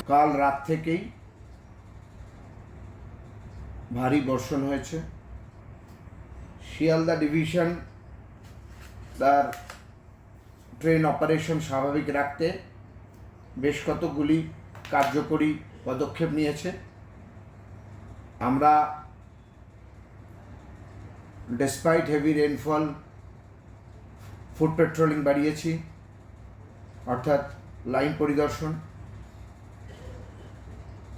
কাল রাত থেকেই ভারী বর্ষণ হয়েছে। শিয়ালদা ডিভিশন তার ট্রেন অপারেশন স্বাভাবিক রাখতে বেশ কতগুলি কার্যকরী পদক্ষেপ নিয়েছে। আমরা despite heavy rainfall foot patrolling বাড়িয়েছি, অর্থাৎ লাইন পরিদর্শন।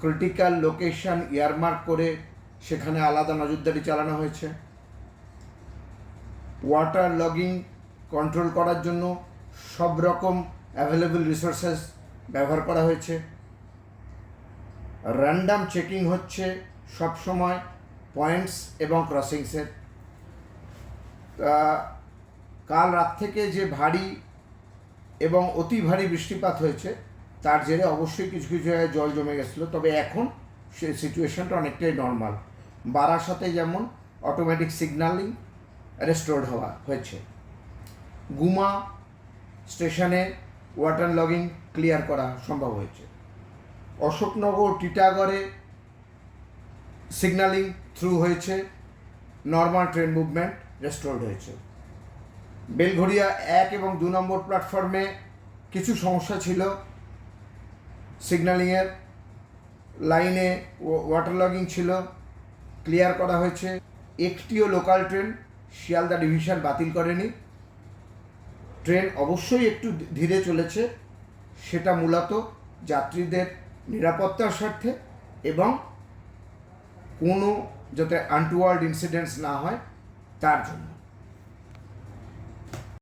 ক্রিটিক্যাল লোকেশন ইয়ারমার্ক করে সেখানে আলাদা নজরদারি চালানো হয়েছে। ওয়াটার লগিং কন্ট্রোল করার জন্য সব রকম অ্যাভেলেবল রিসোর্সেস ব্যবহার করা হয়েছে। র্যান্ডাম চেকিং হচ্ছে সবসময় পয়েন্টস এবং ক্রসিংসের। কাল রাত থেকে যে ভারী এবং অতি ভারী বৃষ্টিপাত হয়েছে তার জেরে অবশ্যই কিছু কিছু জায়গায় জল জমে গেছিলো, তবে এখন সেই সিচুয়েশনটা অনেকটাই নর্মাল। বারাসাতে যেমন অটোমেটিক সিগন্যালিং রেস্টোর্ড হয়েছে। গুমা স্টেশনে ওয়াটার লগিং ক্লিয়ার করা সম্ভব হয়েছে। অশোকনগর টিটাগড়ে সিগন্যালিং থ্রু হয়েছে, নর্মাল ট্রেন মুভমেন্ট রেস্টোর্ড হয়েছে। বেলঘড়িয়া 1 এবং 2 নম্বর প্ল্যাটফর্মে কিছু সমস্যা ছিল, সিগন্যালিংয়ের লাইনে ওয়াটার লগিং ছিল, ক্লিয়ার করা হয়েছে। একটিও লোকাল ট্রেন শিয়ালদা ডিভিশন বাতিল করেনি। ট্রেন অবশ্যই একটু ধীরে চলেছে, সেটা মূলত যাত্রীদের নিরাপত্তার স্বার্থে এবং কোনো যাতে আনটুয়ার্ড ইনসিডেন্টস না হয় তার জন্য।